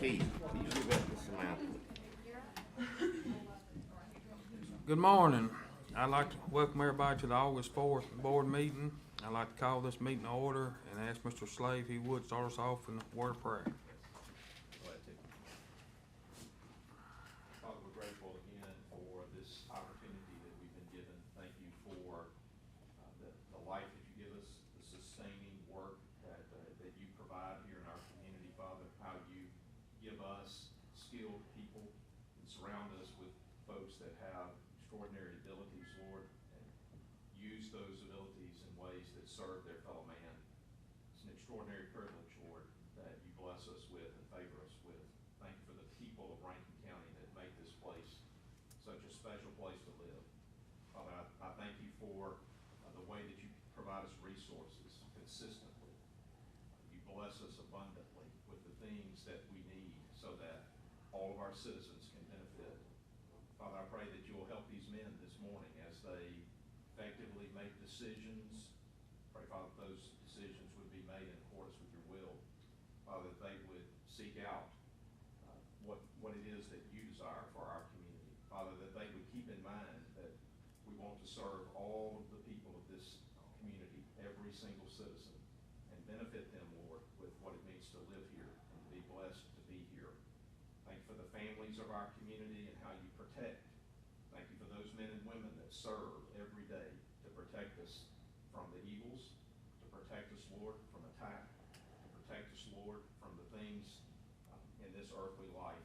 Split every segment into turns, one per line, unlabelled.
Please give up this amount.
Good morning. I'd like to welcome everybody to the August 4th board meeting. I'd like to call this meeting to order and ask Mr. Slade if he would start us off in a word of prayer.
Father, we're grateful again for this opportunity that we've been given. Thank you for the life that you give us, the sustaining work that you provide here in our community, Father, how you give us skilled people and surround us with folks that have extraordinary abilities, Lord, and use those abilities in ways that serve their fellow man. It's an extraordinary privilege, Lord, that you bless us with and favor us with. Thank you for the people of Rankin County that make this place such a special place to live. Father, I thank you for the way that you provide us resources consistently. You bless us abundantly with the things that we need so that all of our citizens can benefit. Father, I pray that you will help these men this morning as they effectively make decisions. Pray, Father, that those decisions would be made in accordance with your will. Father, that they would seek out what it is that you desire for our community. Father, that they would keep in mind that we want to serve all of the people of this community, every single citizen, and benefit them, Lord, with what it means to live here and to be blessed to be here. Thank you for the families of our community and how you protect. Thank you for those men and women that serve every day to protect us from the evils, to protect us, Lord, from attack, to protect us, Lord, from the things in this earthly life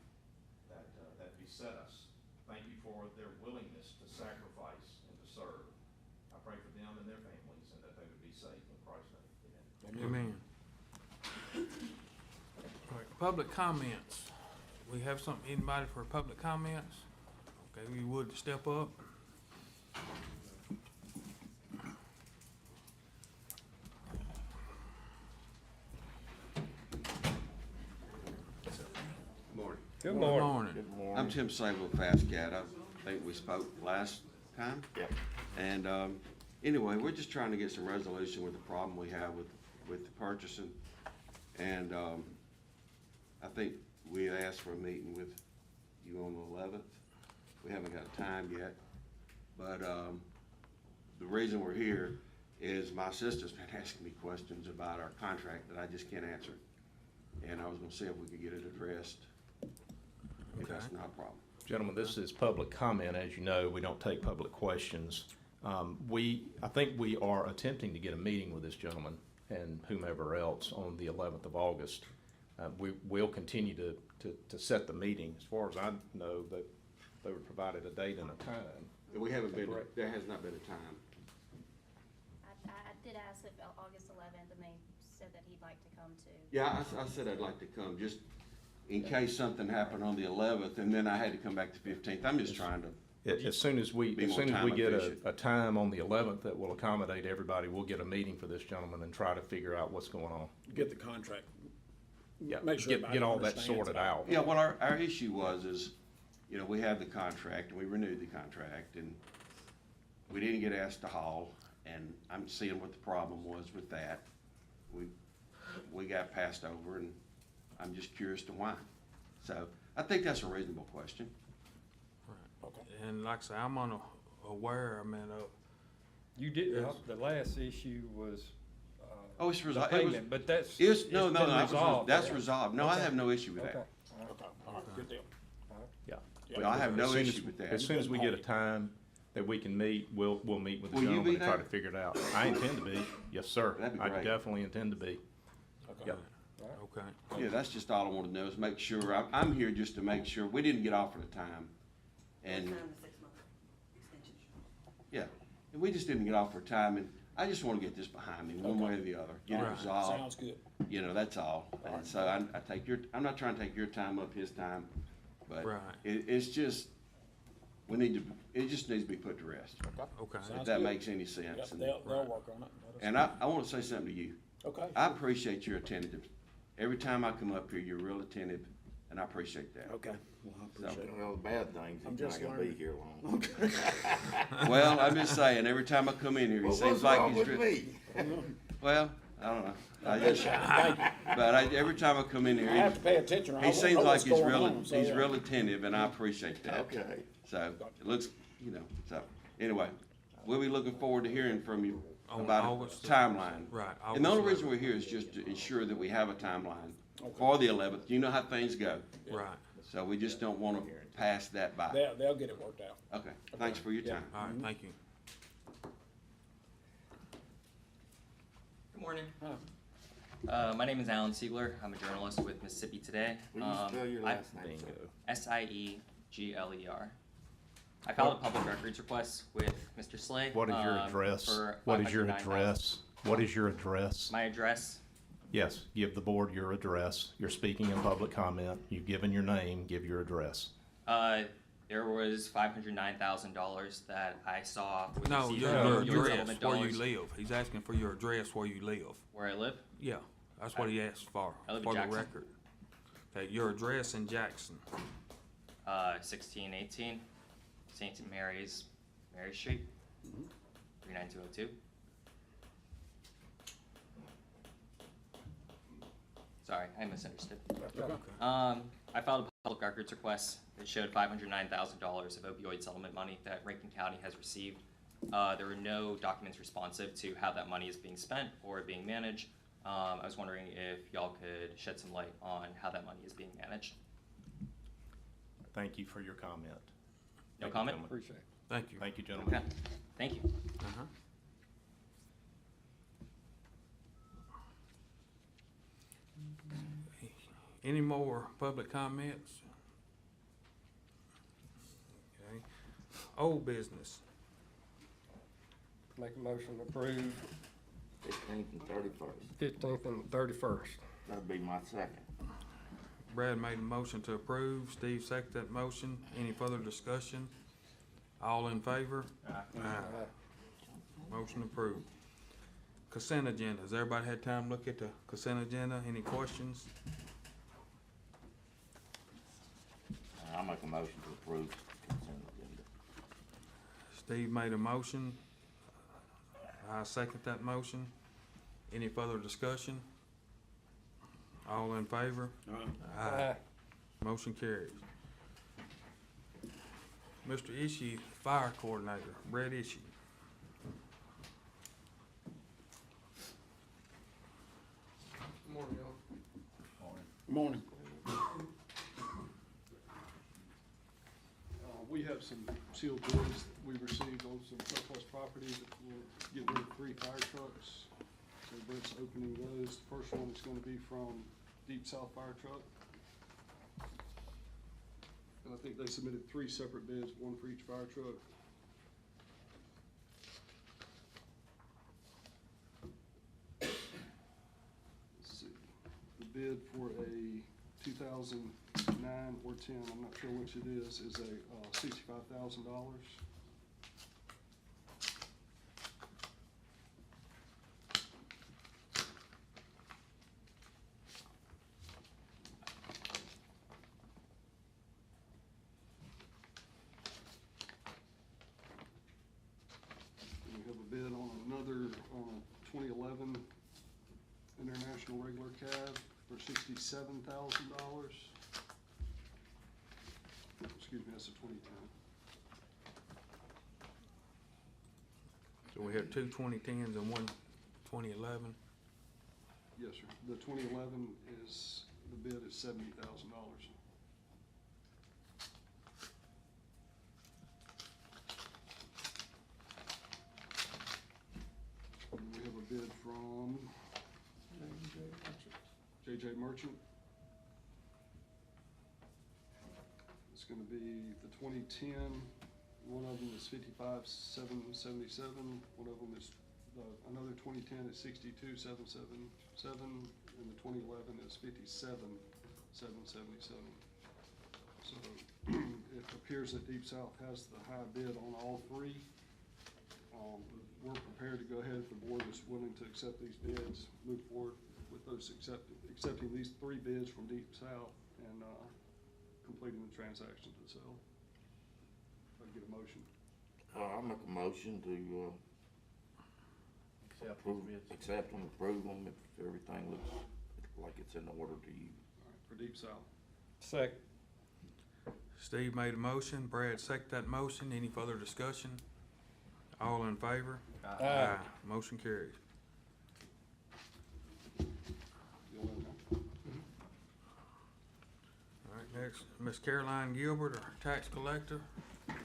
that beset us. Thank you for their willingness to sacrifice and to serve. I pray for them and their families and that they would be safe in Christ's name. Amen.
Amen. All right, public comments. We have something, anybody for public comments? Okay, you would step up.
Morning.
Good
Good
morning.
morning.
Good morning.
I'm Tim Sable, Fast Cat. I think we spoke last time.
Yeah.
And anyway, we're just trying to get some resolution with the problem we have with the purchasing. And I think we asked for a meeting with you on the 11th. We haven't got a time yet. But the reason we're here is my sister's been asking me questions about our contract that I just can't answer. And I was gonna see if we could get it addressed. If that's
Okay.
not a problem.
Gentlemen, this is public comment. As you know, we don't take public questions. I think we are attempting to get a meeting with this gentleman and whomever else on the 11th of August. We will continue to set the meeting. As far as I know, that they were provided a date and a time.
We haven't been,
Correct.
there has not been a time.
I did ask if August 11th, and they said that he'd like to come too.
Yeah, I said I'd like to come, just in case something happened on the 11th, and then I had to come back the 15th. I'm just trying to,
As soon as we
Be more
get
time-efficient.
a time on the 11th that will accommodate everybody, we'll get a meeting for this gentleman and try to figure out what's going on.
Get the contract.
Yeah,
Make sure
get
everybody
all that
understands
sorted
that.
out.
yeah, well, our issue is, you know, we have the contract, and we renewed the contract, and we didn't get asked to haul, and I'm seeing what the problem was with that. We got passed over, and I'm just curious to why. So, I think that's a reasonable question.
Okay.
And like I say, I'm unaware, I mean,
You did,
Yes.
the last issue was,
Oh, it's
the
resolved, it was,
payment, but that's.
it's, no,
it's
no,
been
that was
resolved.
that's resolved. No, I
Okay.
have no issue with
Okay.
that.
Okay, all right, good deal.
Yeah.
Well, I have no
As soon as-
issue with that.
As soon as we get a time that we can meet, we'll meet with the
Will you
gentleman
be
and try
there?
to figure it out. I intend to be, yes, sir.
That'd be
I
great.
definitely intend to be.
Okay.
Yep.
okay.
Yeah, that's just all I want to know is make sure, I'm here just to make sure, we didn't get offered a time. And,
Time the 6-month extension.
yeah, and we just didn't get offered a time, and I just want to get this behind me, one way or the other, get it
Right.
resolved.
Sounds good.
You know, that's all. And so I'm not trying to take your time up his time, but
Right.
it's just, it just needs to be put to rest,
Okay.
if
Sounds
that
good.
makes any sense.
Yep,
And-
they'll work on it.
And I want to say something to you.
Okay.
I appreciate your attentiveness. Every time I come up here, you're real attentive, and I appreciate that.
Okay. Well, I appreciate
Don't know the bad things,
I'm
he's not
just
gonna be
learning.
here long.
Well, I'm just saying, every time I come in here, it
Well,
seems
what's
like
wrong
he's.
with me?
Well, I don't know. Every time I come in
I
here,
have to pay attention. or I
he
won't
seems
know
like
what's
he's
going
really,
on, so,
he's real attentive, and I appreciate that.
Okay.
So, it looks, so, anyway, we'll be looking forward to hearing from you
On
about a
August-
timeline.
Right.
And the only
August
reason we're here is just to ensure that we have a timeline
Okay.
for the 11th. You know how things go.
11th. Right.
So we just don't want to pass that by.
They'll get it worked out.
Okay, thanks for your
Yeah.
time.
All right, thank you.
Good morning.
Huh.
My name is Alan Siegler. I'm a journalist with Mississippi Today.
Will you spell your
I-
last name? sir?
SIEGLER. I filed a public records request with Mr. Slay.
What is your address?
for
What is your
$509,000.
address? What is your address?
My address,
Yes, give the board your address. You're speaking in public comment. You've given your name, give your address.
there was $509,000 that I saw. with
No,
the
your
opioid
address,
settlement
where you
dollars.
live. He's asking for your address where you live.
Where I live?
Yeah, that's what he asked for,
I live in
for the
Jackson.
record. Okay, your address in Jackson.
1618 St. Mary's, Mary Street, 39202. Sorry, I misunderstood.
Okay.
I filed a public records request that showed $509,000 of opioid settlement money that Rankin County has received. There were no documents responsive to how that money is being spent or being managed. I was wondering if y'all could shed some light on how that money is being managed.
Thank you for your comment.
No
Thank you,
comment?
gentlemen.
Appreciate it.
Thank you.
Thank you, gentlemen.
Okay, thank you.
Uh-huh. Any more public comments? Okay. Old business.
Make a motion to approve
15th and 31st.
15th and 31st.
That'd be my second.
Brad made a motion to approve. Steve seconded that motion. Any further discussion? All in favor? Aye. Motion approved. Consent agenda. Has everybody had time to look at the consent agenda? Any questions?
I'll make a motion to approve consent agenda.
Steve made a motion. I second that motion. Any further discussion? All in favor?
Aye.
Motion carries. Mr. Ishii, Fire Coordinator, Brett Ishii.
Morning, y'all.
Morning.
We have some sealed bids we received on some surplus properties that will get rid of 3 fire trucks. So Brett's opening those. The first one is gonna be from Deep South Fire Truck. And I think they submitted 3 separate bids, one for each fire truck. Let's see, the bid for a 2009 or 10, I'm not sure which it is a $65,000. And we have a bid on another, on a 2011 International Regular Cab for $67,000. Excuse me, that's a 2010.
So we have two 2010s and one 2011.
Yes, sir. The 2011 is, the bid is $70,000. And we have a bid from J.J. Merchant. It's gonna be the 2010, one of them is $55,777, one of them is, another 2010 is $62,777, and the 2011 is $57,777. So it appears that Deep South has the high bid on all 3. We're prepared to go ahead if the board is willing to accept these bids, move forward with those accepting these 3 bids from Deep South and completing the transaction to sell. If I can get a motion.
I'll make a motion to accept them, approve them if everything looks like it's in order to you.
All right, for Deep South.
Second.
Steve made a motion, Brad seconded that motion. Any further discussion? All in favor?
Aye.
Motion carries.
You'll let them know.
All right, next, Miss Caroline Gilbert, our tax collector.
Now,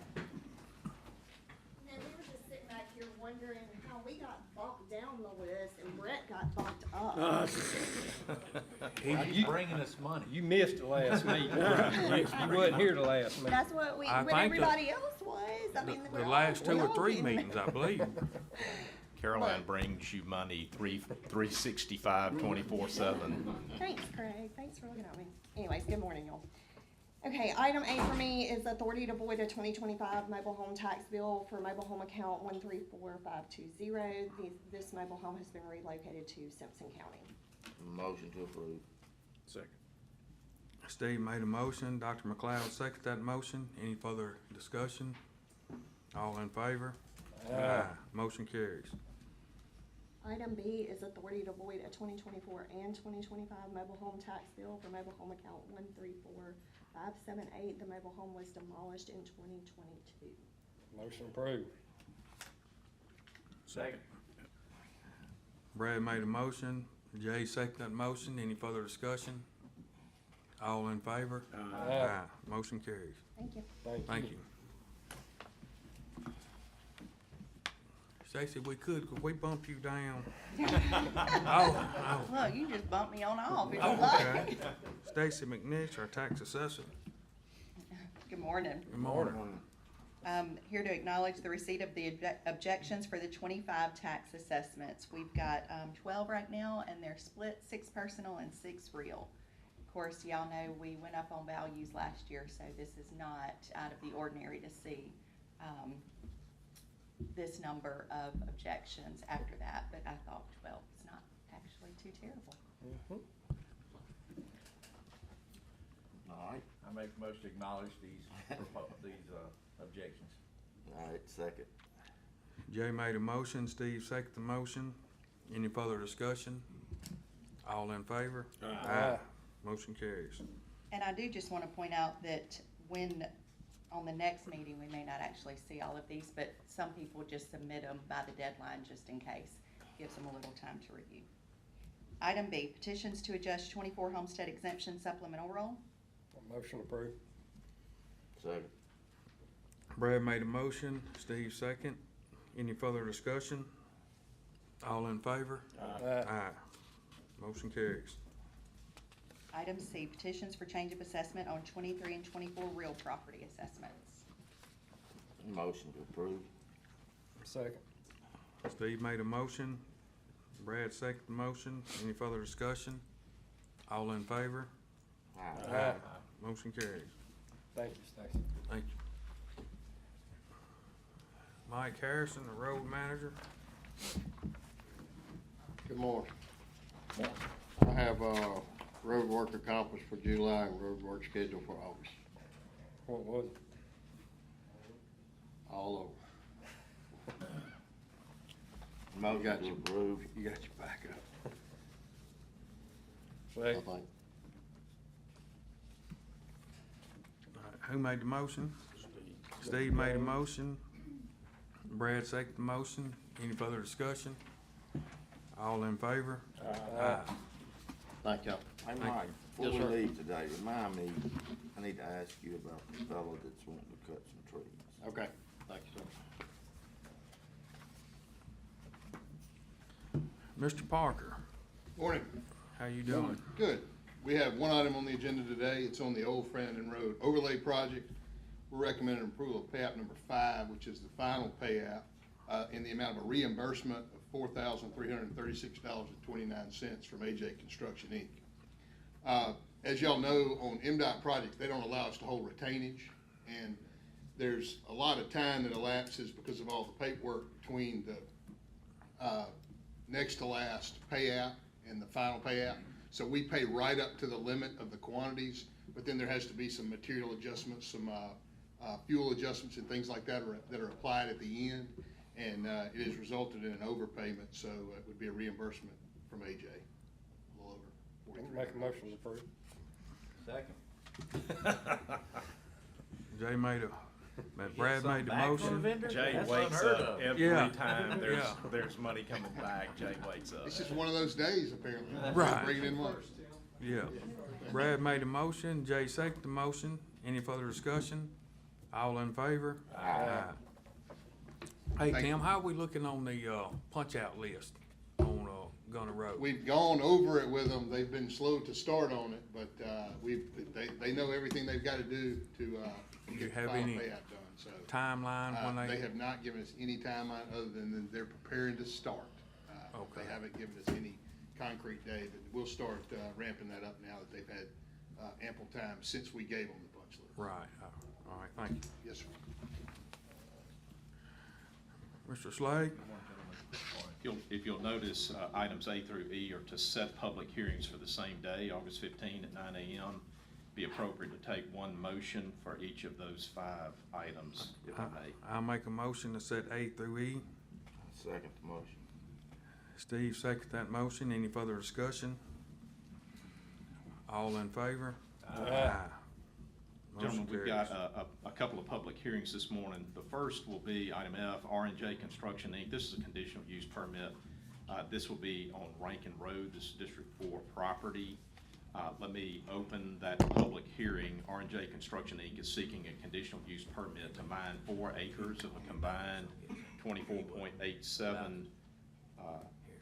we were just sitting back here wondering how we got bumped down the list and Brett got bumped up.
You bringing us money. You missed the last meeting. You wasn't here the last meeting.
That's what
I
when
think
everybody else was. I mean,
The last two or three meetings, I believe.
Caroline brings you money 365, 24/7.
Thanks, Craig. Thanks for looking at me. Anyways, good morning, y'all. Okay, item A for me is authority to void a 2025 mobile home tax bill for mobile home account 134520. This mobile home has been relocated to Simpson County.
Motion to approve.
Second.
Steve made a motion, Dr. McLeod seconded that motion. Any further discussion? All in favor? Motion carries.
Item B is authority to void a 2024 and 2025 mobile home tax bill for mobile home account 134578. The mobile home was demolished in 2022.
Motion approved. Second.
Brad made a motion, Jay seconded that motion. Any further discussion? All in favor?
Aye.
Motion carries.
Thank you.
Thank you. Stacy, could we bump you down? Oh,
Look, you just bumped me on off. If
oh,
you like.
okay. Stacy McNish, our tax assessor.
Good morning.
Good morning.
Here to acknowledge the receipt of the objections for the 25 tax assessments. We've got 12 right now, and they're split, 6 personal and 6 real. Of course, y'all know we went up on values last year, so this is not out of the ordinary to see this number of objections after that, but I thought 12 is not actually too terrible.
All right.
I make a motion to acknowledge these objections.
All right, second.
Jay made a motion, Steve seconded the motion. Any further discussion? All in favor?
Aye.
Motion carries.
And I do just want to point out that when, on the next meeting, we may not actually see all of these, but some people just submit them by the deadline just in case. Gives them a little time to review. Item B, petitions to adjust 24 homestead exemption supplemental roll.
Motion approved.
Second.
Brad made a motion, Steve second. Any further discussion? All in favor? Aye. Motion carries.
Item C, petitions for change of assessment on 23 and 24 real property assessments.
Motion to approve.
Second.
Steve made a motion, Brad seconded the motion. Any further discussion? All in favor?
Aye.
Motion carries.
Thank you, Stacy.
Thank you. Mike Harrison, the road manager.
Good morning. I have, road work accomplished for July and road work scheduled for August,
What was it?
all
Motion
got
to
you.
approve.
over. You got your back up, I
Second.
think.
Who made the motion? Steve made a motion. Brad seconded the motion. Any further discussion? All in favor? Aye.
Thank y'all.
Hey,
Thank
Mike,
Yes,
before
sir.
we leave today, remind me, I need to ask you about the fellow that's wanting to cut some trees.
Okay, thank you, sir.
Mr. Parker,
Morning.
how you doing?
Good. We have one item on the agenda today. It's on the Old Frandon Road Overlay Project. We're recommending approval of payout number 5, which is the final payout, in the amount of a reimbursement of $4,336.29 from AJ Construction, Inc. As y'all know, on MDOT projects, they don't allow us to hold retainage, and there's a lot of time that elapses because of all the paperwork between the next to last payout and the final payout. So we pay right up to the limit of the quantities, but then there has to be some material adjustments, some fuel adjustments and things like that that are applied at the end. And it has resulted in an overpayment, so it would be a reimbursement from AJ, a little over
Make a
$4,300.
motion to approve.
Second.
Jay made Brad made the motion.
Jay
That's
wakes
unheard
up
of.
every
Yeah.
time there's,
Yeah.
there's money coming back, Jay wakes up.
It's just one of those days, apparently.
Right.
Bringing in money.
Yeah. Brad made a motion, Jay seconded the motion. Any further discussion? All in favor? Aye. Hey,
Thank
Tim,
you.
how are we looking on the, punch-out list on, Gunner Road?
We've gone over it with them. They've been slow to start on it, but, they know everything they've got to do to,
Do you
get the
have
final
any
payout done, so.
Timeline when
They
they,
have not given us any timeline other than they're preparing to start.
Okay.
They haven't given us any concrete day, but we'll start ramping that up now that they've had ample time since we gave them the punch list.
right, all right, thank you.
Yes, sir.
Mr. Slade?
If you'll notice, items A through E are to set public hearings for the same day, August 15 at 9 a.m. Be appropriate to take one motion for each of those 5 items, if I may.
I'll make a motion to set A through E.
Second the motion.
Steve seconded that motion. Any further discussion? All in favor? Aye. Motion
Gentlemen, we've
carries.
got a couple of public hearings this morning. The first will be item F, R&J Construction Inc. This is a conditional use permit. This will be on Rankin Road. This is District 4 property. Let me open that public hearing. R&J Construction Inc. is seeking a conditional use permit to mine 4 acres of a combined 24.87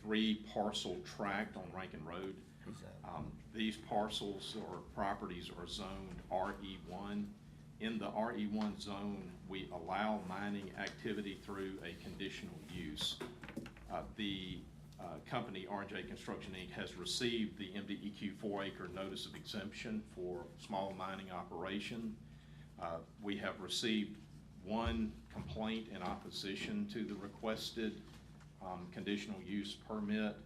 3-parcel tract on Rankin Road. These parcels or properties are zoned RE1. In the RE1 zone, we allow mining activity through a conditional use. The company, R&J Construction Inc., has received the MDEQ 4-acre notice of exemption for small mining operation. We have received 1 complaint in opposition to the requested conditional use permit.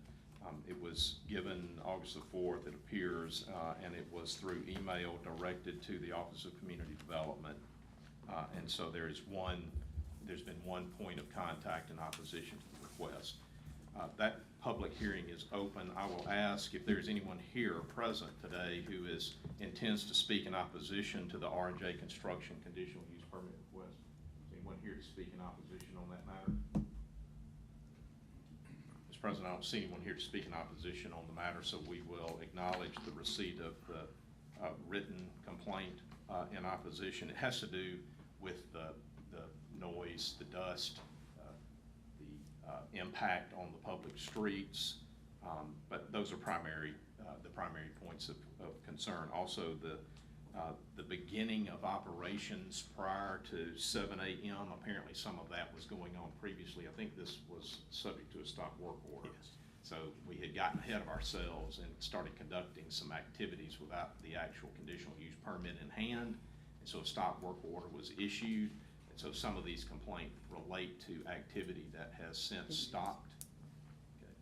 It was given August the 4th, it appears, and it was through email directed to the Office of Community Development. And so there's been 1 point of contact in opposition to the request. That public hearing is open. I will ask if there's anyone here present today who intends to speak in opposition to the R&J Construction conditional use permit request. Is anyone here to speak in opposition on that matter? Mr. President, I don't see anyone here to speak in opposition on the matter, so we will acknowledge the receipt of the written complaint in opposition. It has to do with the noise, the dust, the impact on the public streets, but those are the primary points of concern. Also, the beginning of operations prior to 7 a.m., apparently some of that was going on previously. I think this was subject to a stop work order. Yes. So we had gotten ahead of ourselves and started conducting some activities without the actual conditional use permit in hand. And so a stop work order was issued. And so some of these complaints relate to activity that has since stopped. Okay.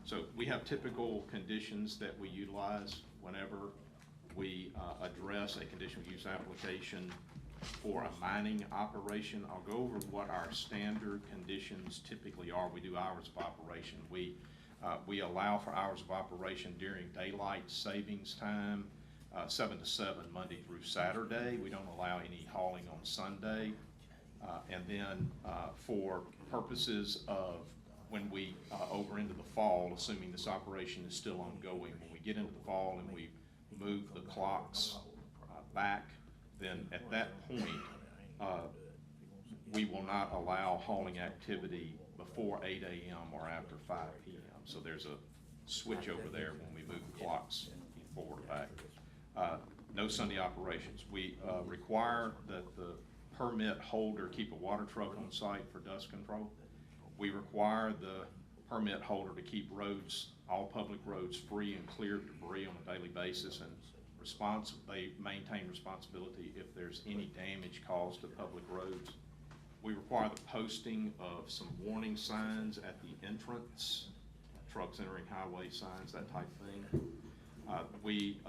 So we have typical conditions that we utilize whenever we address a conditional use application for a mining operation. I'll go over what our standard conditions typically are. We do hours of operation. We allow for hours of operation during daylight savings time, 7 to 7, Monday through Saturday. We don't allow any hauling on Sunday. And then for purposes of when we, over into the fall, assuming this operation is still ongoing, when we get into the fall and we move the clocks back, then at that point, we will not allow hauling activity before 8 a.m. or after 5 p.m. So there's a switch over there when we move the clocks forward or back. No Sunday operations. We require that the permit holder keep a water truck on site for dust control. We require the permit holder to keep roads, all public roads, free and clear of debris on a daily basis, and they maintain responsibility if there's any damage caused to public roads. We require the posting of some warning signs at the entrance, trucks entering highway signs, that type of thing. We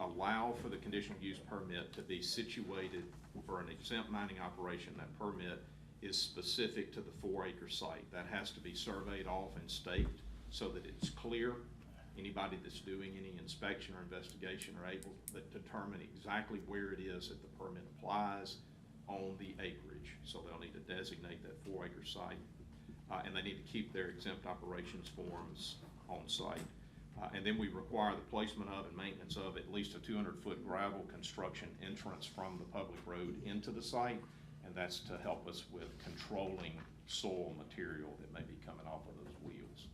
allow for the conditional use permit to be situated for an exempt mining operation. That permit is specific to the 4-acre site. That has to be surveyed off and staked so that it's clear. Anybody that's doing any inspection or investigation are able to determine exactly where it is that the permit applies on the acreage. So they'll need to designate that 4-acre site, and they need to keep their exempt operations forms on site. And then we require the placement of and maintenance of at least a 200-foot gravel construction entrance from the public road into the site, and that's to help us with controlling soil material that may be coming off of those wheels.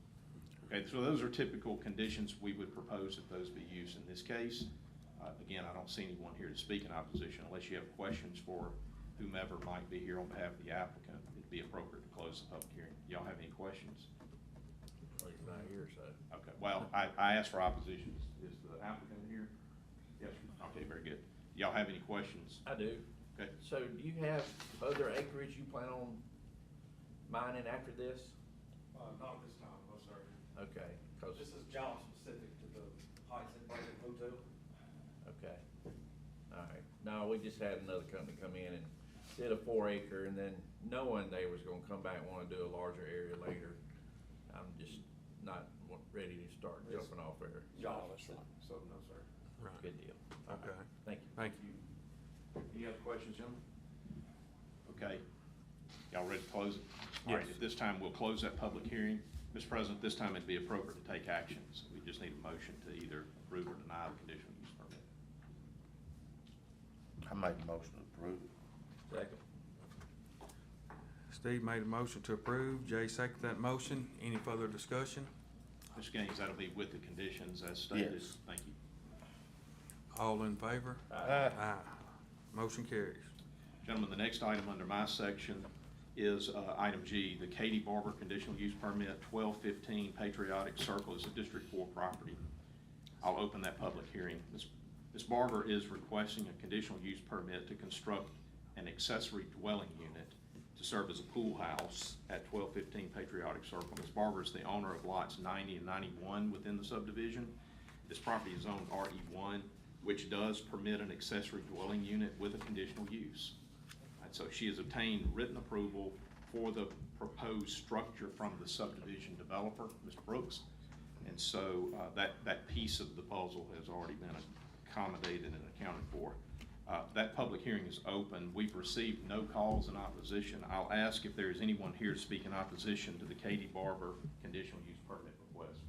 Okay, so those are typical conditions we would propose that those be used in this case. Again, I don't see anyone here to speak in opposition. Unless you have questions for whomever might be here on behalf of the applicant, it'd be appropriate to close the public hearing. Y'all have any questions?
Well, he's not here, so.
Okay, well, I asked for opposition. Is the applicant here? Yes, okay, very good. Y'all have any questions?
I do.
Okay.
So do you have other acreage you plan on mining after this?
Not this time, no, sir.
Okay, 'cause.
This is job specific to the Heights Inn Hotel.
Okay, all right. No, we just had another company come in and did a 4-acre, and then knowing they was gonna come back and wanna do a larger area later, I'm just not ready to start jumping off there.
Job specific, so no, sir.
Right.
Good deal.
Okay.
Thank you.
Thank you.
Any other questions, gentlemen? Okay, y'all ready to close it? All right,
Yes.
at this time, we'll close that public hearing. Mr. President, this time it'd be appropriate to take actions. We just need a motion to either approve or deny the conditional use permit.
I make a motion to approve.
Second.
Steve made a motion to approve. Jay seconded that motion. Any further discussion?
Mr. Gaines, that'll be with the conditions as stated.
Yes.
Thank you.
All in favor?
Aye.
Aye. Motion carries.
Gentlemen, the next item under my section is item G, the Katie Barber conditional use permit, 1215 Patriotic Circle is a District 4 property. I'll open that public hearing. Ms. Barber is requesting a conditional use permit to construct an accessory dwelling unit to serve as a pool house at 1215 Patriotic Circle. Ms. Barber is the owner of lots 90 and 91 within the subdivision. This property is zoned RE1, which does permit an accessory dwelling unit with a conditional use. And so she has obtained written approval for the proposed structure from the subdivision developer, Mr. Brooks. And so that piece of the puzzle has already been accommodated and accounted for. That public hearing is open. We've received no calls in opposition. I'll ask if there is anyone here to speak in opposition to the Katie Barber conditional use permit request.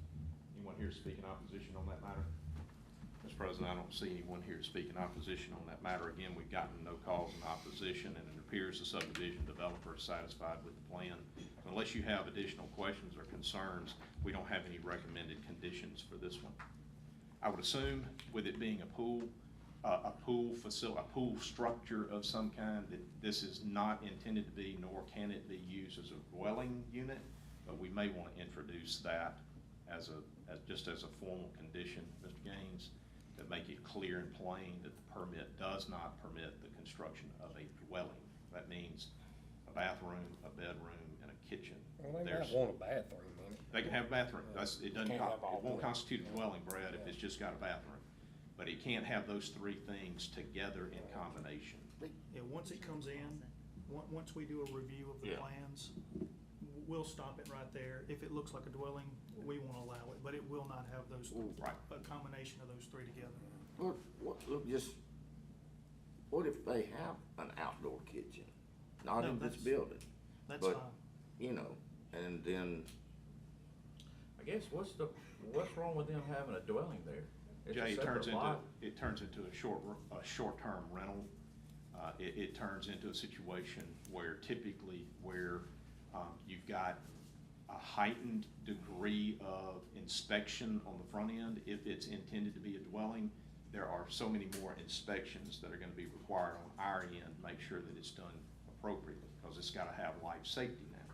Anyone here to speak in opposition on that matter? Mr. President, I don't see anyone here to speak in opposition on that matter. Again, we've gotten no calls in opposition, and it appears the subdivision developer is satisfied with the plan. Unless you have additional questions or concerns, we don't have any recommended conditions for this one. I would assume, with it being a pool structure of some kind, that this is not intended to be, nor can it be used as a dwelling unit, but we may want to introduce that just as a formal condition, Mr. Gaines, to make it clear and plain that the permit does not permit the construction of a dwelling. That means a bathroom, a bedroom, and a kitchen.
Well, they might want a bathroom in it.
They can have a bathroom. It
It
won't constitute a dwelling, Brad, if it's just got a bathroom. But it can't have those three things together in combination.
Yeah, once it comes in, once we do a review of the
Yeah.
plans, we'll stop it right there. If it looks like a dwelling, we won't allow it, but it will not have those,
Right.
a combination of those three together.
What if they have an outdoor kitchen? Not
No,
in this
that's-
building,
That's
but,
fine.
you know, and then,
I guess what's wrong with them having a dwelling there? It's a
Jay,
separate lot.
it turns into a short-term rental. It turns into a situation where typically you've got a heightened degree of inspection on the front end. If it's intended to be a dwelling, there are so many more inspections that are gonna be required on our end to make sure that it's done appropriately, because it's gotta have life safety now.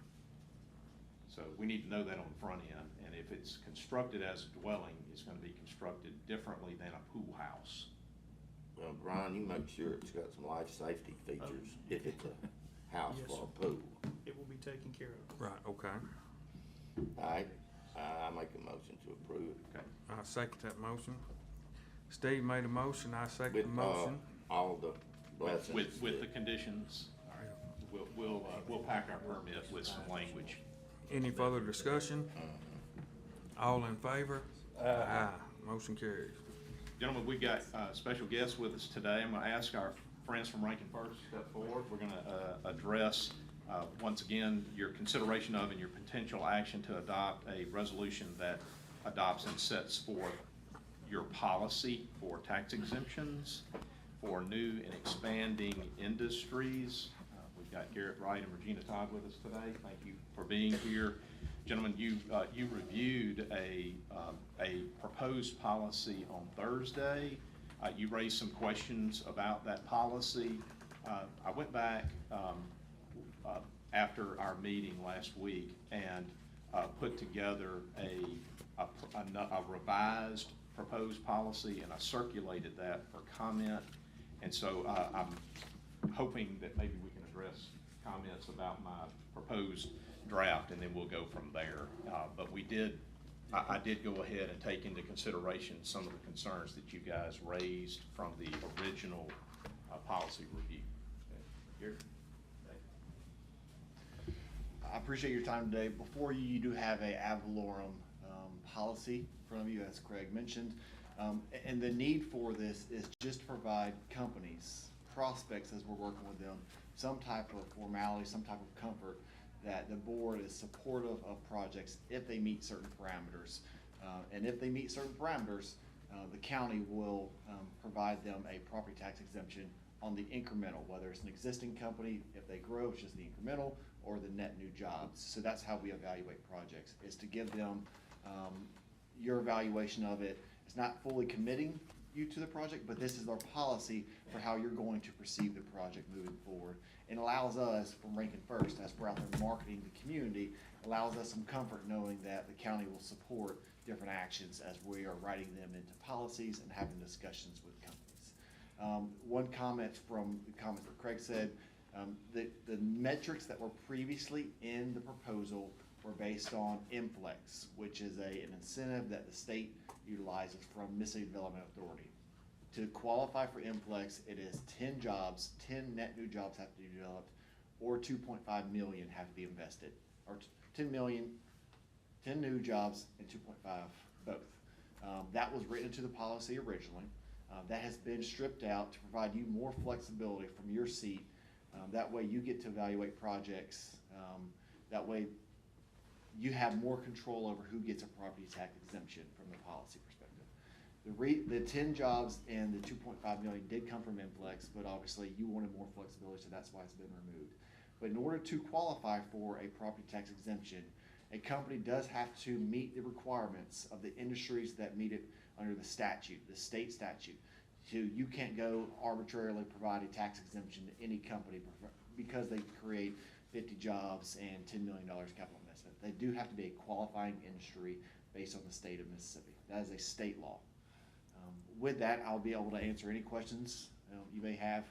So we need to know that on the front end, and if it's constructed as a dwelling, it's gonna be constructed differently than a pool house.
well, Brian, you make sure it's got some life safety features if it's a house
Yes,
for
sir.
a pool.
It will be taken care of.
Right, okay.
All right, I make a motion to approve.
Okay.
I second that motion. Steve made a motion, I second the
With,
motion.
all the blessings.
With the
that-
conditions,
we'll pack our permit with some language.
Any further discussion? All in favor? Aye. Motion carries.
Gentlemen, we've got special guests with us today. I'm gonna ask our friends from Rankin First to step forward. We're gonna address, once again, your consideration of and your potential action to adopt a resolution that adopts and sets forth your policy for tax exemptions for new and expanding industries. We've got Garrett Wright and Regina Todd with us today. Thank you for being here. Gentlemen, you reviewed a proposed policy on Thursday. You raised some questions about that policy. I went back after our meeting last week and put together a revised proposed policy, and I circulated that for comment. And so I'm hoping that maybe we can address comments about my proposed draft, and then we'll go from there. But I did go ahead and take into consideration some of the concerns that you guys raised from the original policy review. Here.
I appreciate your time today. Before you, you do have a ad valorem policy in front of you, as Craig mentioned. And the need for this is just to provide companies, prospects as we're working with them, some type of formality, some type of comfort that the board is supportive of projects if they meet certain parameters. And if they meet certain parameters, the county will provide them a property tax exemption on the incremental, whether it's an existing company, if they grow, it's just the incremental, or the net new jobs. So that's how we evaluate projects, is to give them your evaluation of it. It's not fully committing you to the project, but this is our policy for how you're going to perceive the project moving forward. It allows us, from Rankin First, as we're out there marketing the community, allows us some comfort knowing that the county will support different actions as we are writing them into policies and having discussions with companies. One comment from the comments that Craig said, the metrics that were previously in the proposal were based on MFLEX, which is an incentive that the state utilizes from Mississippi Development Authority. To qualify for MFLEX, it is 10 jobs, 10 net new jobs have to be developed, or 2.5 million have to be invested, or 10 million, 10 new jobs, and 2.5 both. That was written into the policy originally. That has been stripped out to provide you more flexibility from your seat. That way you get to evaluate projects. That way you have more control over who gets a property tax exemption from the policy perspective. The 10 jobs and the 2.5 million did come from MFLEX, but obviously you wanted more flexibility, so that's why it's been removed. But in order to qualify for a property tax exemption, a company does have to meet the requirements of the industries that meet it under the statute, the state statute. So you can't go arbitrarily provide a tax exemption to any company because they create 50 jobs and $10 million capital investment. They do have to be a qualifying industry based on the state of Mississippi. That is a state law. With that, I'll be able to answer any questions you may have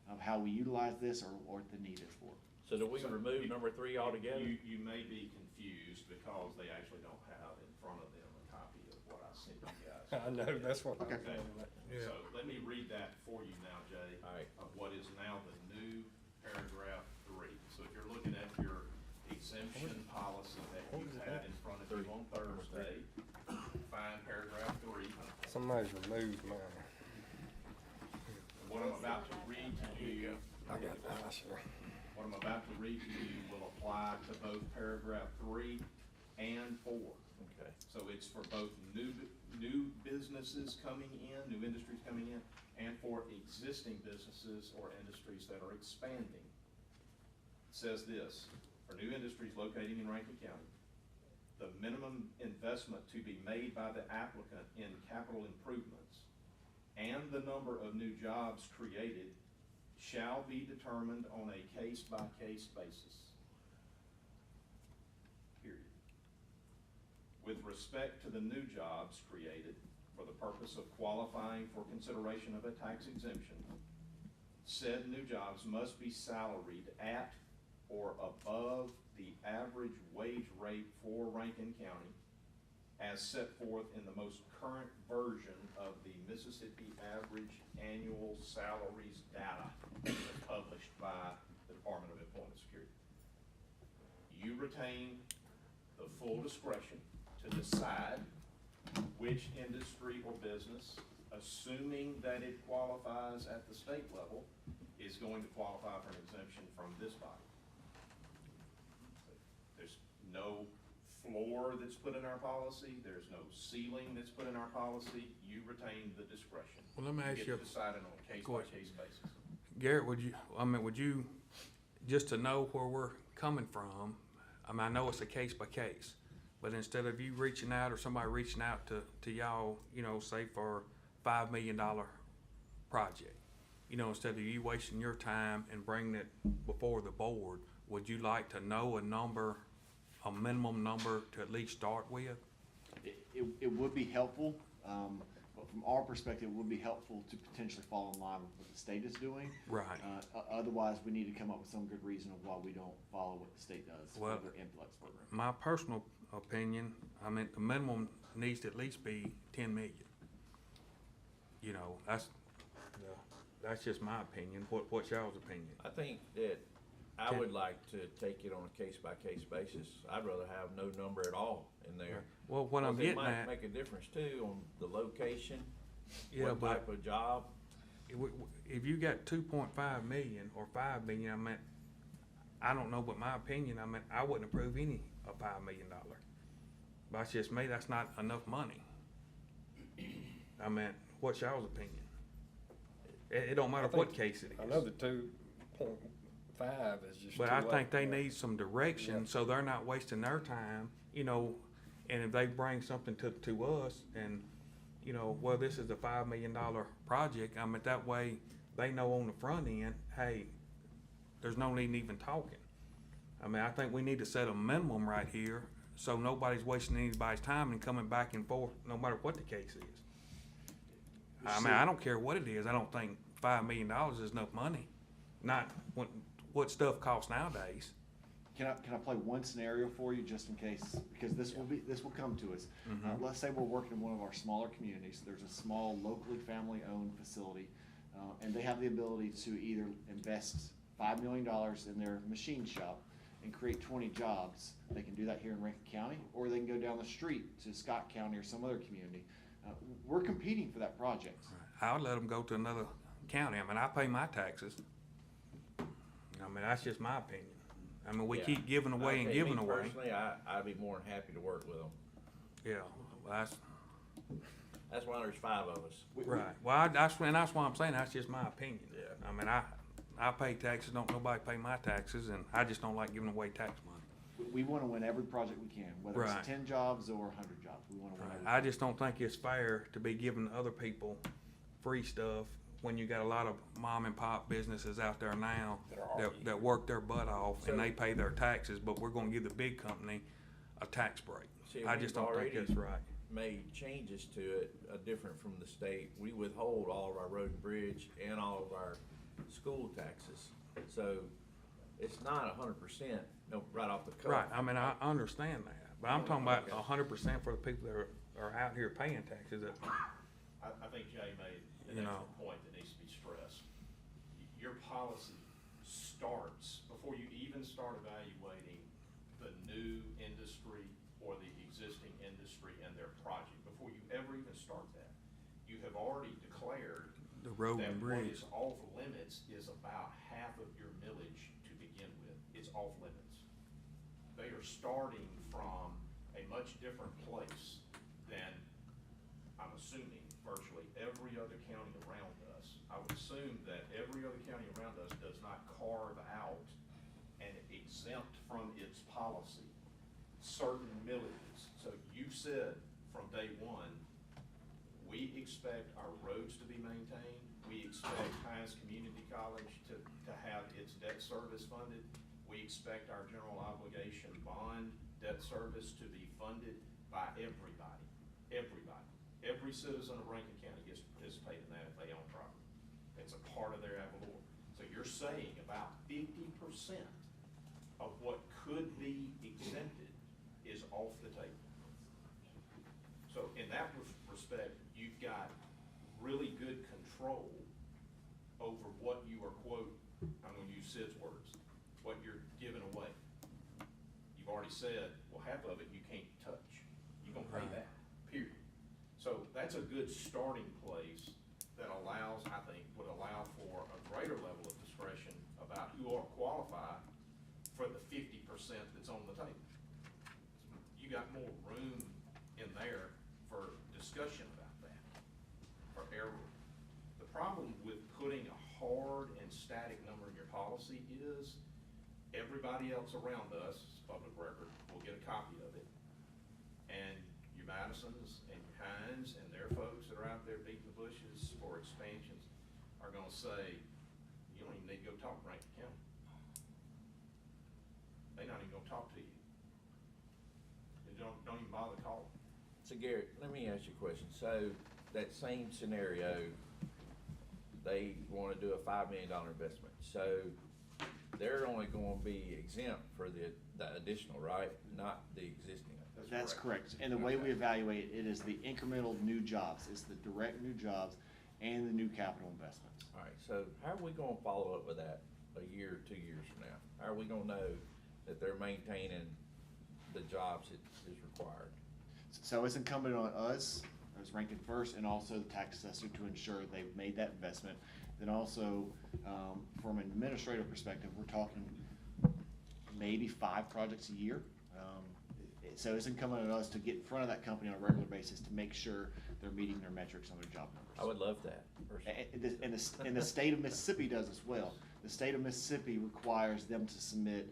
of how we utilize this or what the need is for.
So do we remove number 3 altogether?
You may be confused because they actually don't have in front of them a copy of what I sent you guys.
I know, that's what I'm
Okay.
saying. Yeah.
So let me read that for you now, Jay, of what is now the new paragraph 3. So if you're looking at your exemption policy that you had in front of you on Thursday, find paragraph 3.
Somebody's removed mine.
What I'm about to read to you,
I got that, sure.
what I'm about to read to you will apply to both paragraph 3 and 4.
Okay.
So it's for both new businesses coming in, new industries coming in, and for existing businesses or industries that are expanding. It says this: for new industries locating in Rankin County, the minimum investment to be made by the applicant in capital improvements and the number of new jobs created shall be determined on a case-by-case basis. Period. With respect to the new jobs created for the purpose of qualifying for consideration of a tax exemption, said new jobs must be salaried at or above the average wage rate for Rankin County as set forth in the most current version of the Mississippi Average Annual Salaries Data published by the Department of Employment. you retain the full discretion to decide which industry or business, assuming that it qualifies at the state level, is going to qualify for an exemption from this body. There's no floor that's put in our policy, there's no ceiling that's put in our policy, you retain the discretion.
Well, let me ask you
get to decide it on a case-by-case basis.
Garrett, would you, just to know where we're coming from, I mean, I know it's a case by case, but instead of you reaching out or somebody reaching out to y'all, you know, say for $5 million project, you know, instead of you wasting your time and bringing it before the board, would you like to know a number, a minimum number to at least start with?
It would be helpful, but from our perspective, it would be helpful to potentially fall in line with what the state is doing.
Right.
Otherwise, we need to come up with some good reason of why we don't follow what the state does
Well,
for their influx program.
My personal opinion, I mean, the minimum needs to at least be 10 million. You know, that's just my opinion. What's y'all's opinion?
I think that I
Okay.
would like to take it on a case-by-case basis. I'd rather have no number at all in there.
Well, what I'm getting
It might
at,
make a difference too on the location,
yeah,
what
but
type of job.
if you got 2.5 million or 5 million, I mean, I don't know, but my opinion, I mean, I wouldn't approve any of $5 million. But that's just me, that's not enough money. I mean, what's y'all's opinion? It don't matter what case it is.
I know the 2.5 is just
But
too
I
low.
think they need some direction,
Yeah.
so they're not wasting their time, you know, and if they bring something to us and, you know, well, this is a $5 million project, I mean, that way they know on the front end, hey, there's no need in even talking. I mean, I think we need to set a minimum right here, so nobody's wasting anybody's time and coming back and forth, no matter what the case is. I mean, I don't care what it is, I don't think $5 million is enough money, not what stuff costs nowadays.
Can I play one scenario for you just in case, because this will come to us. Let's say we're working in one of our smaller communities, there's a small locally family-owned facility, and they have the ability to either invest $5 million in their machine shop and create 20 jobs. They can do that here in Rankin County, or they can go down the street to Scott County or some other community. We're competing for that project.
I would let them go to another county. I mean, I pay my taxes. I mean, that's just my opinion. I mean, we
Yeah.
keep giving away and
Okay,
giving
me
away.
Personally, I'd be more than happy to work with them.
Yeah, well,
That's why there's 5 of us.
right. Well, that's why I'm saying that's just my opinion.
Yeah.
I mean, I pay taxes, don't nobody pay my taxes, and I just don't like giving away tax money.
We want to win every project we can, whether
Right.
it's 10 jobs or 100 jobs. We want to win every
I just don't think it's fair to be giving other people free stuff when you got a lot of mom and pop businesses out there now that work their butt off and they pay their taxes, but we're gonna give the big company a tax break.
See,
I
we've
just don't think
already
that's right.
made changes to it, different from the state. We withhold all of our road and bridge and all of our school taxes. So it's not 100%, no, right off the cuff.
Right, I mean, I understand that, but I'm talking about 100% for the people that are out here paying taxes.
I think Jay made an
You know.
excellent point that needs to be stressed. Your policy starts, before you even start evaluating the new industry or the existing industry and their project, before you ever even start that, you have already declared
The road
that
and
what
bridge.
is off limits is about half of your millage to begin with. It's off limits. They are starting from a much different place than, I'm assuming, virtually every other county around us. I would assume that every other county around us does not carve out and exempt from its policy certain millages. So you said from day one, we expect our roads to be maintained. We expect Hines Community College to have its debt service funded. We expect our general obligation bond debt service to be funded by everybody. Everybody. Every citizen of Rankin County gets to participate in that if they own property. It's a part of their ad valorem. So you're saying about 50% of what could be exempted is off the table. So in that respect, you've got really good control over what you are, quote, I'm gonna use Sid's words, what you're giving away.
already said, well, half of it you can't touch. You're gonna pay
Right.
that, period. So that's a good starting place that allows, I think, would allow for a greater level of discretion about who ought to qualify for the 50% that's on the table. You got more room in there for discussion about that, for error. The problem with putting a hard and static number in your policy is everybody else around us, public record, will get a copy of it. And your Madisons and your Hines and their folks that are out there beating the bushes for expansions are gonna say, you don't even need to go talk to Rankin County. They're not even gonna talk to you. They don't even bother calling.
So Garrett, let me ask you a question. So that same scenario, they wanna do a $5 million investment. So they're only gonna be exempt for the additional, right? Not the existing.
That's correct. And the way we evaluate it is the incremental new jobs. It's the direct new jobs and the new capital investments.
All right, so how are we gonna follow up with that a year or 2 years from now? How are we gonna know that they're maintaining the jobs that is required?
So it's incumbent on us, as Rankin First, and also the tax assessor to ensure they've made that investment. Then also, from an administrative perspective, we're talking maybe 5 projects a year. So it's incumbent on us to get in front of that company on a regular basis to make sure they're meeting their metrics on their job numbers.
I would love that.
And the state of Mississippi does as well. The state of Mississippi requires them to submit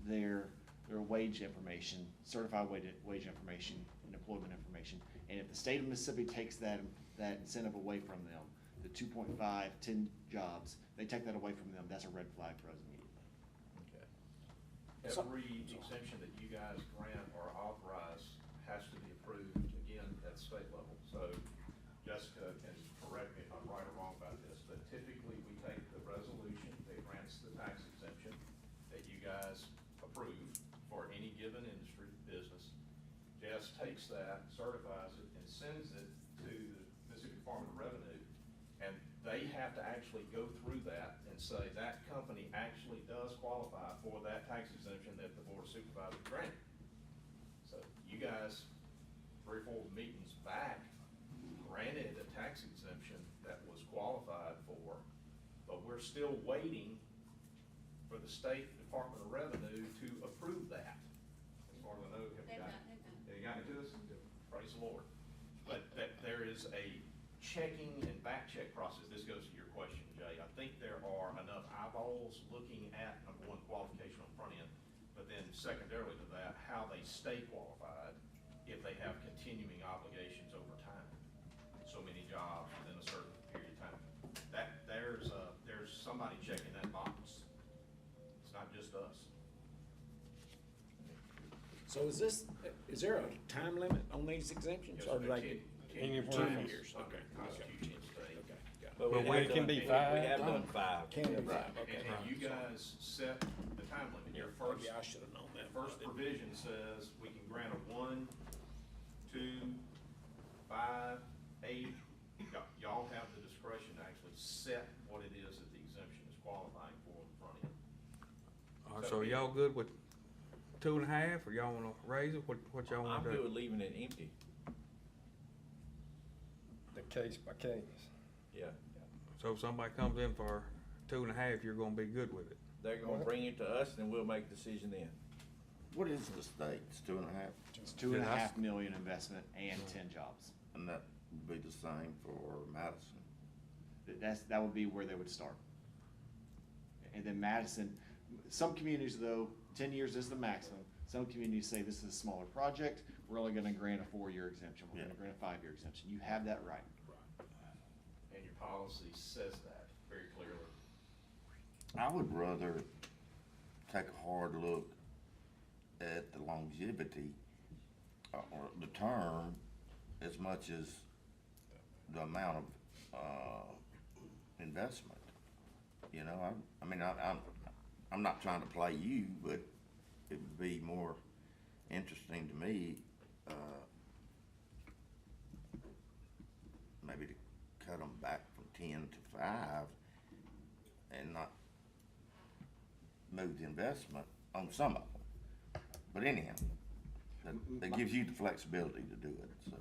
their wage information, certified wage information, and employment information. And if the state of Mississippi takes that incentive away from them, the 2.5, 10 jobs, they take that away from them, that's a red flag for us immediately.
Every exemption that you guys grant or authorize has to be approved, again, at state level. So Jessica can correct me if I'm right or wrong about this, but typically we take the resolution that grants the tax exemption that you guys approve for any given industry, business. Jess takes that, certifies it, and sends it to the Mississippi Department of Revenue. And they have to actually go through that and say that company actually does qualify for that tax exemption that the Board of Supervisors granted. So you guys, 3 or 4 meetings back, granted a tax exemption that was qualified for, but we're still waiting for the State Department of Revenue to approve that. As far as I know, have you got it? Have you got it to us? Praise the Lord. But that there is a checking and back check process. This goes to your question, Jay. I think there are enough eyeballs looking at, number one, qualification on the front end, but then secondarily to that, how they stay qualified if they have continuing obligations over time. So many jobs within a certain period of time. There's somebody checking that box. It's not just us.
So is there a time limit on these exemptions, or do they get anywhere
10
from?
years under the Constitution of the state.
But
we
it can be 5.
We have done 5.
Can be 5, okay.
And you guys set the time limit. Your first,
Maybe I should have known that.
first provision says we can grant a 1, 2, 5, 8. Y'all have the discretion to actually set what it is that the exemption is qualifying for on the front end.
All right, so y'all good with 2.5, or y'all wanna raise it? What y'all wanna
I'm
do?
good with leaving it empty.
The case by case.
Yeah.
So if somebody comes in for 2.5, you're gonna be good with it?
They're gonna bring it to us and we'll make a decision then.
What is the state? It's 2.5,
It's 2.5 million investment and 10 jobs.
and that would be the same for Madison.
That would be where they would start. And then Madison, some communities though, 10 years is the maximum. Some communities say this is a smaller project, we're only gonna grant a 4-year exemption, we're gonna grant a 5-year exemption. You have that right.
And your policy says that very clearly.
I would rather take a hard look at the longevity or the term as much as the amount of investment. You know, I mean, I'm not trying to play you, but it would be more interesting to me, maybe to cut them back from 10 to 5 and not move the investment on some of them. But anyhow, that gives you the flexibility to do it, so.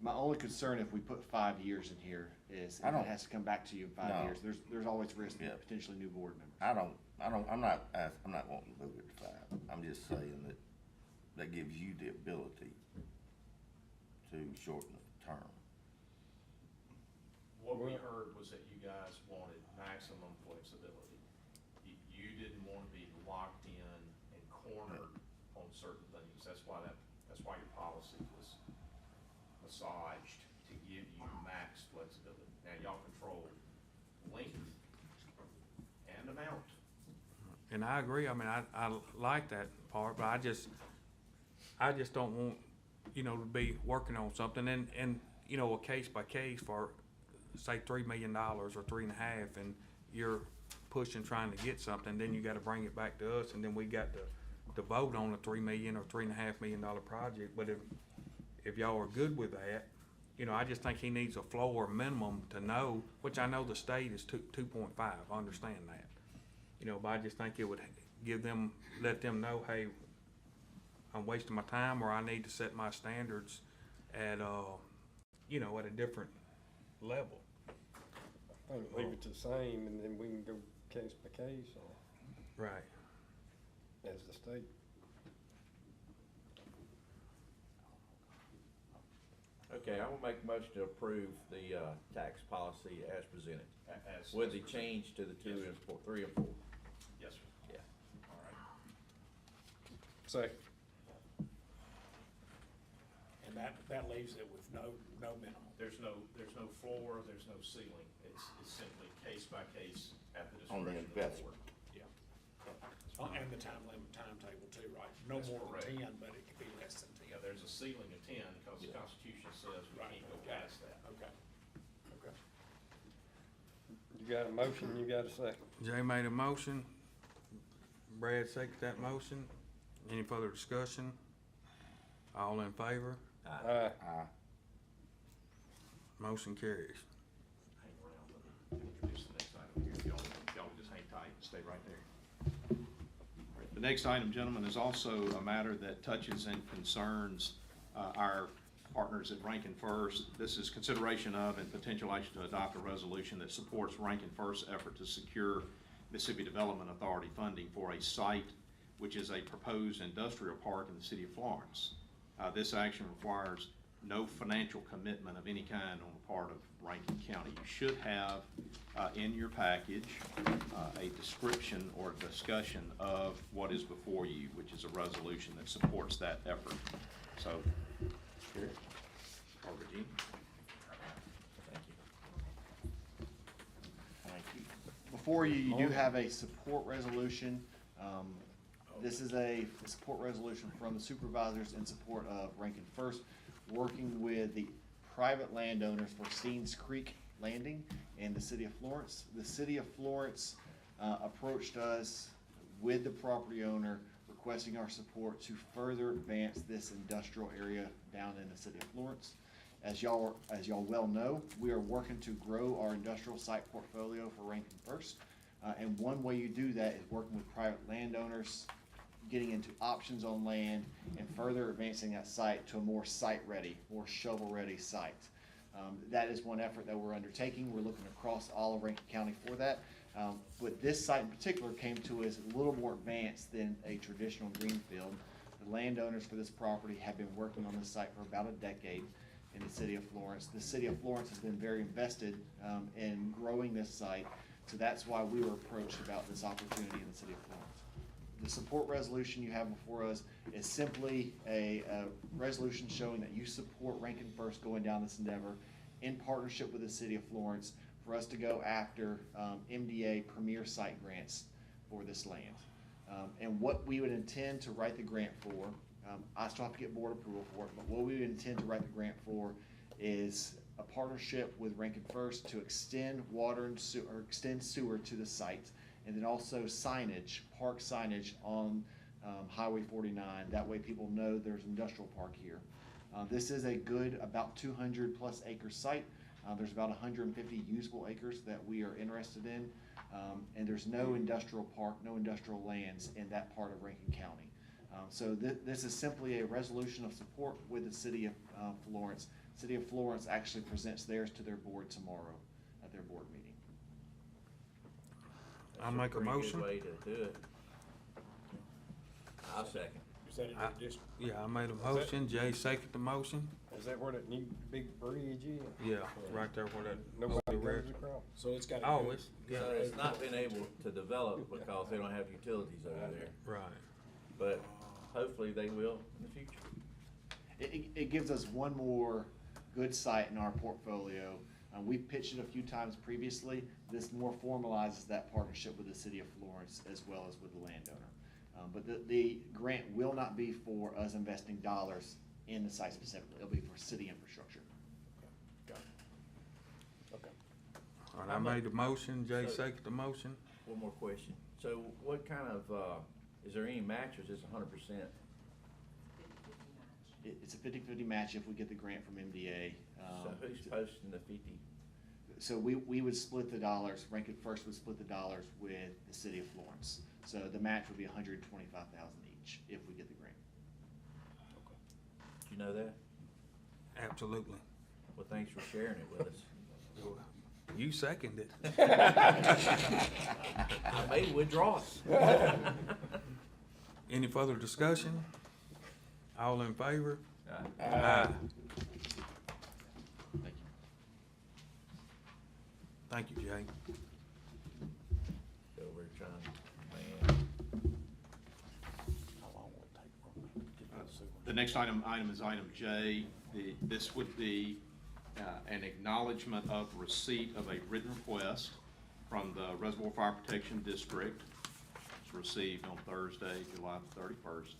My only concern if we put 5 years in here is
I
if
don't-
it has to come back to you in 5
No.
years, there's always risk
Yeah.
of potentially new board members.
I'm not wanting to move it to 5. I'm just saying that gives you the ability to shorten the term.
What we heard was that you guys wanted maximum flexibility. You didn't want to be locked in and cornered on certain things. That's why your policy was massaged to give you max flexibility. Now, y'all control length and amount.
And I agree, I mean, I like that part, but I just don't want, to be working on something and, a case by case for, say, $3 million or 3.5, and you're pushing, trying to get something, then you gotta bring it back to us, and then we got to vote on a $3 million or $3.5 million project. But if y'all are good with that, I just think he needs a floor minimum to know, which I know the state is 2.5, I understand that. But I just think it would let them know, hey, I'm wasting my time, or I need to set my standards at, at a different level.
I think leave it the same, and then we can go case by case, or
Right.
as the state.
Okay, I will make a motion to approve the, tax policy as presented,
As
with the
presented.
change to the 2 and 4, 3 and 4.
Yes, sir.
Yeah.
All right.
Second.
And that leaves it with no minimum.
There's no floor, there's no ceiling. It's simply case by case at the
On the
discretion of the
investment.
board.
And the timetable too, right? No
That's
more
correct.
than 10, but it could be less than 10.
Yeah, there's a ceiling of 10 because the Constitution says we
Right,
can't go
got
past
it.
that.
Okay. Okay.
You got a motion, you got a second.
Jay made a motion. Brad seconded that motion. Any further discussion? All in favor?
Aye.
Motion carries.
Hang around and introduce the next item here. Y'all just hang tight and stay right there.
The next item, gentlemen, is also a matter that touches and concerns our partners at Rankin First. This is consideration of and potential action to adopt a resolution that supports Rankin First's effort to secure Mississippi Development Authority funding for a site which is a proposed industrial park in the city of Florence. This action requires no financial commitment of any kind on the part of Rankin County. You should have in your package a description or discussion of what is before you, which is a resolution that supports that effort. So, here, or Regina.
Thank you.
Thank you.
Before you, you do have a support resolution. This is a support resolution from the supervisors in support of Rankin First, working with the private landowners for Steens Creek Landing in the city of Florence. The city of Florence approached us with the property owner requesting our support to further advance this industrial area down in the city of Florence. As y'all well know, we are working to grow our industrial site portfolio for Rankin First. And one way you do that is working with private landowners, getting into options on land, and further advancing that site to a more site-ready, more shovel-ready site. That is one effort that we're undertaking. We're looking across all of Rankin County for that. But this site in particular came to us a little more advanced than a traditional greenfield. The landowners for this property have been working on this site for about a decade in the city of Florence. The city of Florence has been very invested in growing this site, so that's why we were approached about this opportunity in the city of Florence. The support resolution you have before us is simply a resolution showing that you support Rankin First going down this endeavor in partnership with the city of Florence for us to go after MDA premier site grants for this land. And what we would intend to write the grant for, I still have to get board approval for it, but what we would intend to write the grant for is a partnership with Rankin First to extend water and sewer, or extend sewer to the site, and then also signage, park signage on Highway 49. That way people know there's an industrial park here. This is a good about 200 plus acre site. There's about 150 usable acres that we are interested in. And there's no industrial park, no industrial lands in that part of Rankin County. So this is simply a resolution of support with the city of Florence. City of Florence actually presents theirs to their board tomorrow at their board meeting.
I make a motion.
Pretty good way to do it. I'll second.
Is that in
I-
your district?
Yeah, I made a motion, Jay seconded the motion.
Is that where that new big bridge is?
Yeah, right there where that.
Nobody
the
goes
red-
across? So it's got.
Oh, it's, yeah,
So it's not been able to develop because they don't have utilities over there,
right.
but hopefully they will in the future.
It gives us one more good site in our portfolio. We've pitched it a few times previously. This more formalizes that partnership with the city of Florence as well as with the landowner. But the grant will not be for us investing dollars in the site specifically. It'll be for city infrastructure.
Got it. Okay.
All right, I made the motion, Jay
So-
seconded the motion.
One more question. So what kind of, is there any match or is this 100%?
It's a 50-50 match if we get the grant from MDA.
So who's posting the 50?
So we would split the dollars, Rankin First would split the dollars with the city of Florence. So the match would be $125,000 each if we get the grant.
Do you know that?
Absolutely.
Well, thanks for sharing it with us.
You seconded it.
I may withdraw it.
Any further discussion? All in favor?
Aye.
Aye.
Thank you.
Thank you, Jay.
So we're trying, man.
How long will it take for them to get to the sewer?
The next item is item J. This would be an acknowledgement of receipt of a written request from the Reservoir Fire Protection District. It was received on Thursday, July 31st,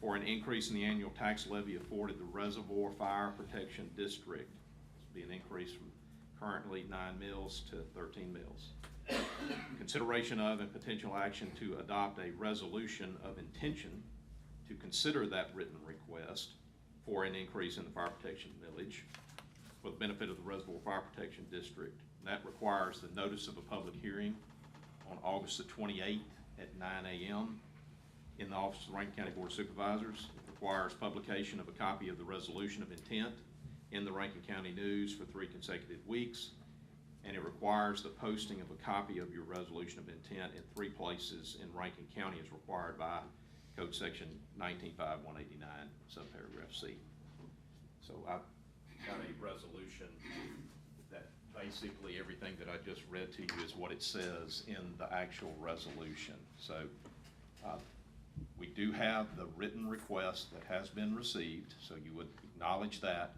for an increase in the annual tax levy afforded the Reservoir Fire Protection District. This would be an increase from currently 9 mills to 13 mills. Consideration of and potential action to adopt a resolution of intention to consider that written request for an increase in the fire protection millage for the benefit of the Reservoir Fire Protection District. And that requires the notice of a public hearing on August the 28th at 9 a.m. in the office of the Rankin County Board of Supervisors. It requires publication of a copy of the resolution of intent in the Rankin County News for 3 consecutive weeks. And it requires the posting of a copy of your resolution of intent in 3 places in Rankin County as required by Code Section 195189, subparagraph C. So I've got a resolution that basically everything that I just read to you is what it says in the actual resolution. So we do have the written request that has been received, so you would acknowledge that.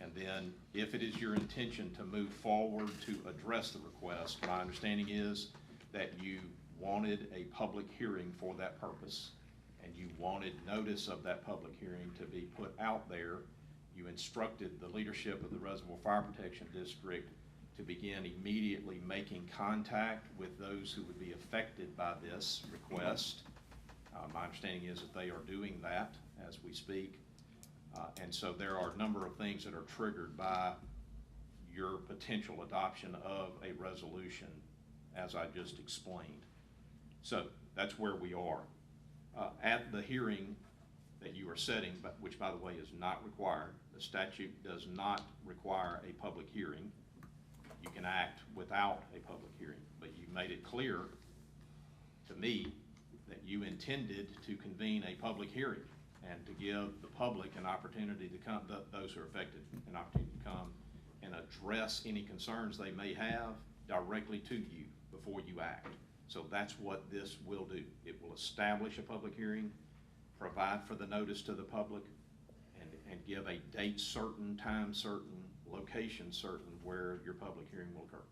And then if it is your intention to move forward to address the request, my understanding is that you wanted a public hearing for that purpose, and you wanted notice of that public hearing to be put out there. You instructed the leadership of the Reservoir Fire Protection District to begin immediately making contact with those who would be affected by this request. My understanding is that they are doing that as we speak. And so there are a number of things that are triggered by your potential adoption of a resolution, as I just explained. So that's where we are. At the hearing that you are setting, but which by the way is not required, the statute does not require a public hearing. You can act without a public hearing, but you made it clear to me that you intended to convene a public hearing and to give the public an opportunity to come, those who are affected, an opportunity to come and address any concerns they may have directly to you before you act. So that's what this will do. It will establish a public hearing, provide for the notice to the public, and give a date certain, time certain, location certain where your public hearing will occur.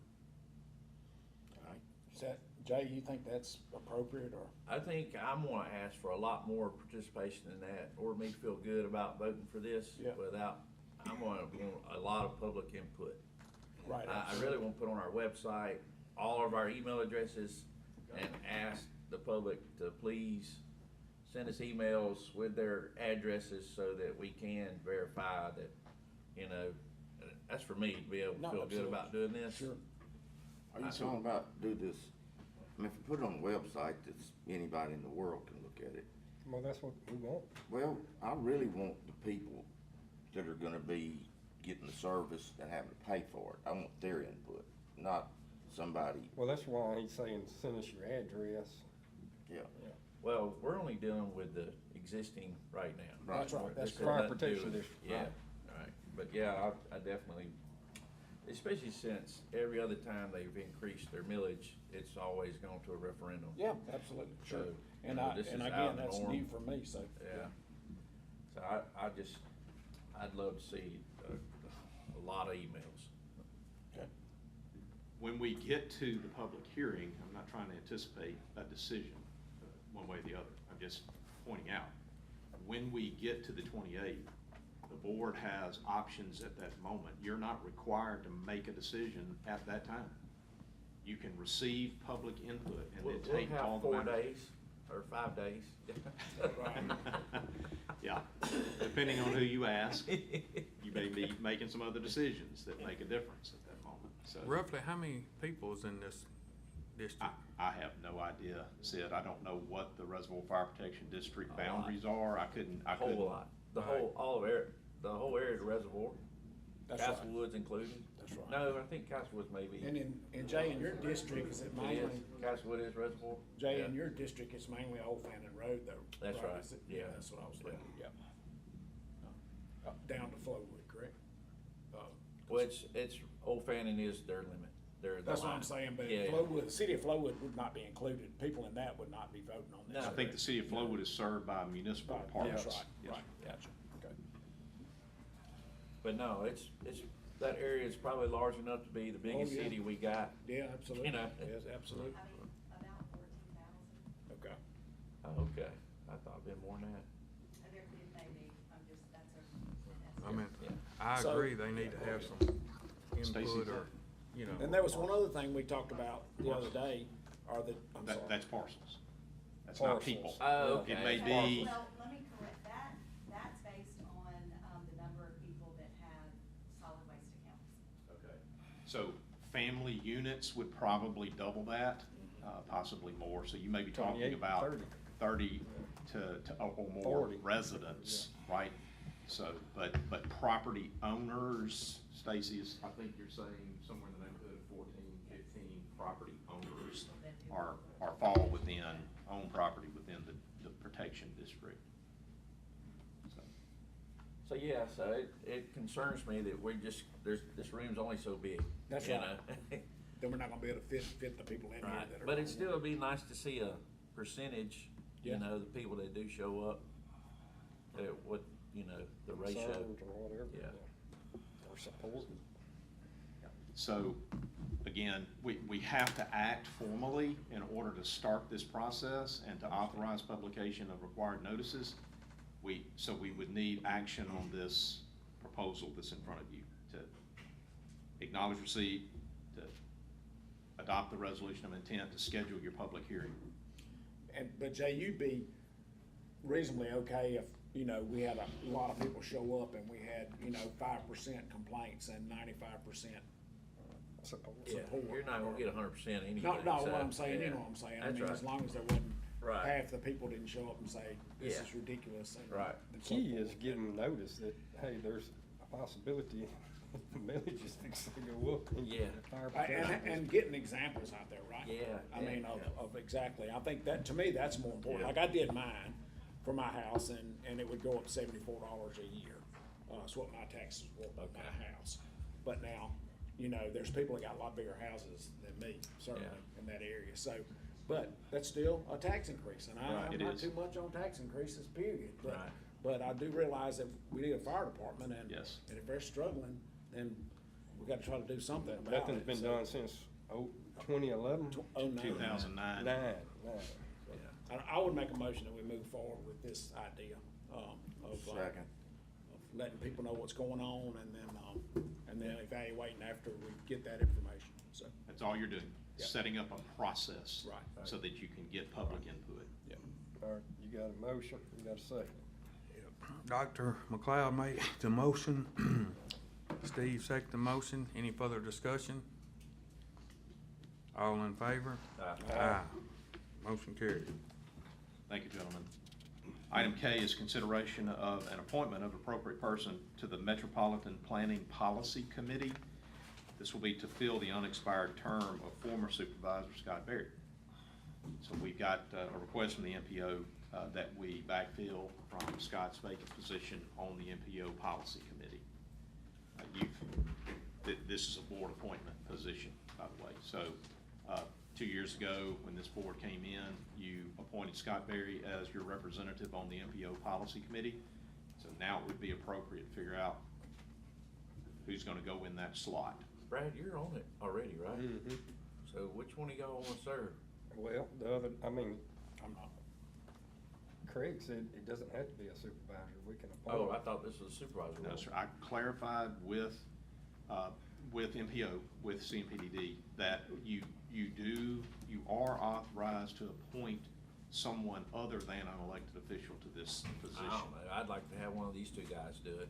All right. Is that, Jay, you think that's appropriate or?
I think I'm gonna ask for a lot more participation than that, or me feel good about voting for this without, I'm gonna want a lot of public input.
Right.
I really wanna put on our website all of our email addresses and ask the public to please send us emails with their addresses so that we can verify that, you know, that's for me to be able to feel good about doing this.
Sure.
Are you talking about do this, I mean, if you put it on the website, that's anybody in the world can look at it.
Well, that's what we want.
Well, I really want the people that are gonna be getting the service and having to pay for it. I want their input, not somebody,
Well, that's why he's saying send us your address.
yeah.
Well, we're only dealing with the existing right now.
Right.
That's right, that's
This has
fire
nothing to do
protection
with-
district.
Yeah, right, but yeah, I definitely, especially since every other time they've increased their millage, it's always gone to a referendum.
Yeah, absolutely, sure.
So,
And
you know,
I,
this is
and
out
again,
of the
that's
norm.
new for me, so.
Yeah, so I'd love to see a lot of emails.
When we get to the public hearing, I'm not trying to anticipate a decision one way or the other. I'm just pointing out, when we get to the 28th, the board has options at that moment. You're not required to make a decision at that time. You can receive public input and then
We'll
take all
have
the
4
matters.
days or 5 days.
Yeah, depending on who you ask, you may be making some other decisions that make a difference at that moment, so.
Roughly how many people is in this district?
I have no idea, Sid. I don't know what the Reservoir Fire Protection District
A lot.
boundaries are. I couldn't.
Whole lot, the whole area of the reservoir,
That's right.
Castlewood's included.
That's right.
No, I think Castlewood's maybe.
And in Jay, in your district, is it
It
mainly,
is, Castlewood is reservoir?
Jay,
Yeah.
in your district, it's mainly Old Fannin Road though?
That's right,
Is it?
yeah.
That's what I was thinking, yeah. Down to Flowood, correct?
Well, it's, Old Fannin is their limit, the
That's what
line.
I'm saying, but
Yeah.
Flowood, the city of Flowood would not be included, people in that would not be voting on this.
No.
I think the city of Flowood is served by municipal
Right,
parks.
that's right,
Yes,
right, gotcha, okay.
But no, it's, that area is probably large enough to be the biggest
yeah.
city we got.
Yeah, absolutely,
You know.
yes, absolutely,
About 14,000,
okay.
Oh, okay, I thought it'd been more than that.
and there it may be, I'm just, that's a.
I mean,
Yeah.
I
So-
agree, they need to have some input or, you know.
And there was one other thing we talked about the other day, are the, I'm sorry.
That's parcels. That's not
Parcels.
people.
Oh, okay.
It may
Okay,
be,
well, let me correct that, that's based on, the number of people that have solid waste accounts.
okay. So family units would probably double that, possibly more. So you may be talking
28,
about
30.
30 or more
40.
residents, right? So, but property owners, Stacy, is, I think you're saying somewhere in the neighborhood of 14, 15 property owners fall within, own property within the protection district.
So, yeah, so it concerns me that this room's only so big.
That's
you
right.
know?
Then we're not gonna be able to fit the people in here
Right,
that are.
but it'd still be nice to see a percentage,
Yeah.
you know, the people that do show up, what, you know, the ratio.
Concerns or whatever.
Yeah.
Or support.
So, again, we have to act formally in order to start this process and to authorize publication of required notices. So we would need action on this proposal that's in front of you to acknowledge receipt, to adopt the resolution of intent, to schedule your public hearing.
But Jay, you'd be reasonably okay if, you know, we had a lot of people show up and we had, 5% complaints and 95%
Support.
Yeah, you're not gonna get 100% anyway.
No,
so,
what I'm saying, you
yeah.
know what I'm saying, I
That's
mean,
right.
as long as there wasn't,
Right.
half the people didn't show up and say, this
Yeah.
is ridiculous. And
Right.
and
The
so
key
forth.
is giving notice that, hey, there's a possibility the millage is fixing to go up. in
Yeah.
the fire
And,
protection
and getting examples out there, right?
Yeah,
I
yeah,
mean,
yeah.
of exactly, I think that, to me, that's more important,
Yeah.
like I did mine for my house and it would go up $74 a year. That's what my taxes were on my house. But now, there's people that got a lot bigger houses than me, certainly,
Yeah.
in that area, so, but that's still a tax increase, and
Right.
I'm
It
not
is.
too much on tax increases, period. But-
Right.
But I do realize that we need a fire department, and,
Yes.
and if they're struggling, then we gotta try to do something about it.
Nothing's been
So-
done since 2011?
2009.
Nine.
I would make a motion that we move forward with this idea, of
Second.
letting people know what's going on and then evaluating after we get that information, so.
That's all you're doing,
Yeah.
setting up a process.
Right.
So that you can get public input.
All right, you got a motion, you got a second.
Dr. McLeod made the motion. Steve seconded the motion. Any further discussion? All in favor?
Aye.
Aye. Motion carried.
Thank you, gentlemen. Item K is consideration of an appointment of appropriate person to the Metropolitan Planning Policy Committee. This will be to fill the unexpired term of former Supervisor Scott Berry. So we've got a request from the MPO that we backfill from Scott's vacant position on the MPO Policy Committee. This is a board appointment position, by the way. So 2 years ago, when this board came in, you appointed Scott Berry as your representative on the MPO Policy Committee. So now it would be appropriate to figure out who's gonna go in that slot.
Brad, you're on it already, right?
Mm-hmm.
So which one of y'all wanna serve?
Well, the other, I mean, Craig said it doesn't have to be a supervisor, we can appoint.
Oh, I thought this was a supervisor
No,
role.
sir, I clarified with MPO, with CMPDD, that you are authorized to appoint someone other than an elected official to this position.
I don't know, I'd like to have one of these two guys do it.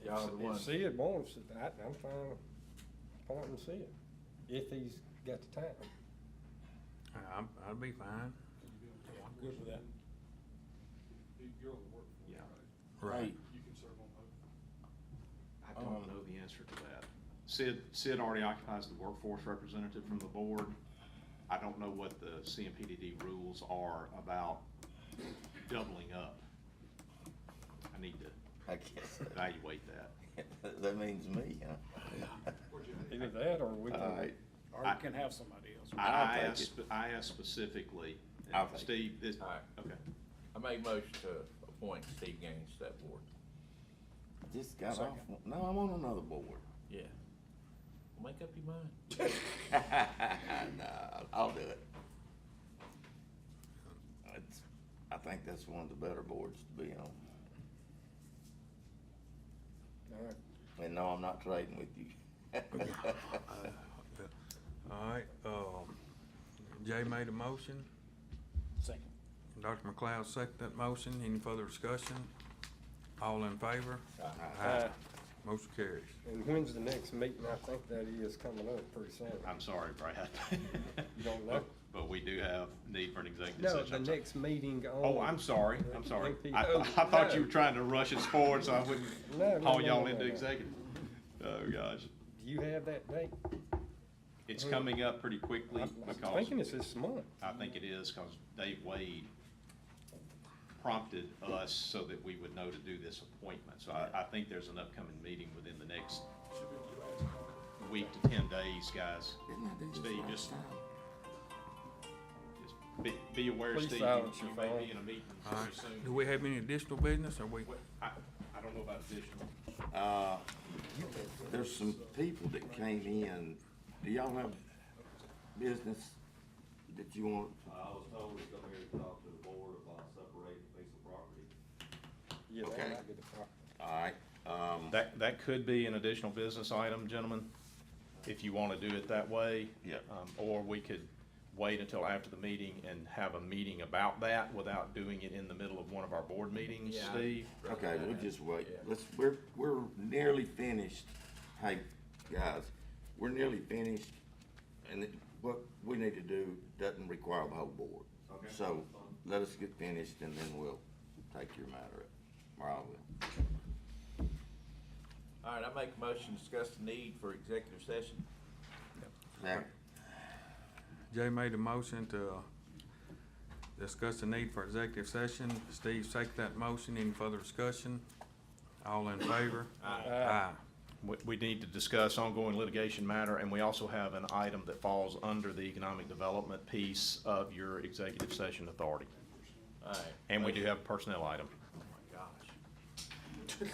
Y'all are the
If
ones.
Sid wants it, I'm fine with appointing Sid, if he's got the time.
I'd be fine.
I'm good with that.
You're on the workforce,
Yeah.
right?
Right.
You can serve on both.
I don't know the answer to that. Sid already occupies the workforce representative from the board. I don't know what the CMPDD rules are about doubling up. I need to
I guess
evaluate that.
that means me, huh?
Either that or we can.
All right.
Or you can have somebody else.
I'll take it.
I asked specifically,
I'll take it.
Steve, this,
All right.
okay.
I make a motion to appoint Steve Gaines to that board.
Just got off.
Second.
No, I'm on another board.
Yeah. Make up your mind.
Nah, I'll do it. I think that's one of the better boards to be on.
All right.
And no, I'm not trading with you.
All right, Jay made a motion.
Second.
Dr. McLeod seconded that motion. Any further discussion? All in favor?
Aye.
Motion carries.
And when's the next meeting? I think that is coming up pretty soon.
I'm sorry, Brad.
You don't know?
But we do have need for an executive
No,
session.
the
I'm sorry.
next meeting on.
Oh, I'm sorry. I
MPO.
thought you
No.
were trying to rush us forward so I wouldn't
No,
haul
no,
y'all
no,
into
no.
executive. Oh, gosh.
Do you have that date?
It's coming up pretty quickly
I'm
because.
thinking it's this month.
I think it is because Dave Wade prompted us so that we would know to do this appointment. So I think there's an upcoming meeting within the next week to 10 days, guys. Steve, just be aware,
Please
Steve,
silence
you
your
may
phone.
be in a meeting
All
very
right,
soon.
do we have any additional business, or we?
I don't know about additional.
There's some people that came in. Do y'all have business that you want?
I was told to come here to talk to the board about separating a piece of property.
Yeah, that
Okay.
might be the problem.
All right,
That could be an additional business item, gentlemen, if you want to do it that way.
Yeah.
Or we could wait until after the meeting and have a meeting about that without doing it in the middle of one of our board meetings,
Yeah.
Steve.
okay, we'll just wait.
Yeah.
We're nearly finished. Hey, guys, we're nearly finished, and what we need to do doesn't require the whole board.
Okay.
So, let us get finished, and then we'll take your matter up, or I will.
All right, I make a motion to discuss the need for executive session.
Second.
Jay made a motion to discuss the need for executive session. Steve seconded that motion. Any further discussion? All in favor? Aye.
We need to discuss ongoing litigation matter, and we also have an item that falls under the economic development piece of your executive session authority.
All right.
And we do have a personnel item.
Oh my gosh.
Okay.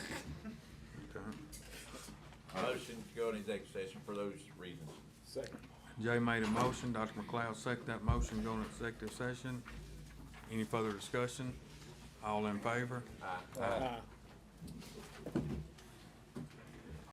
Motion to go into executive session for those reasons.
Second.
Jay made a motion. Dr. McLeod seconded that motion. Go into executive session. Any further discussion? All in favor?
Aye.
Aye.
Aye.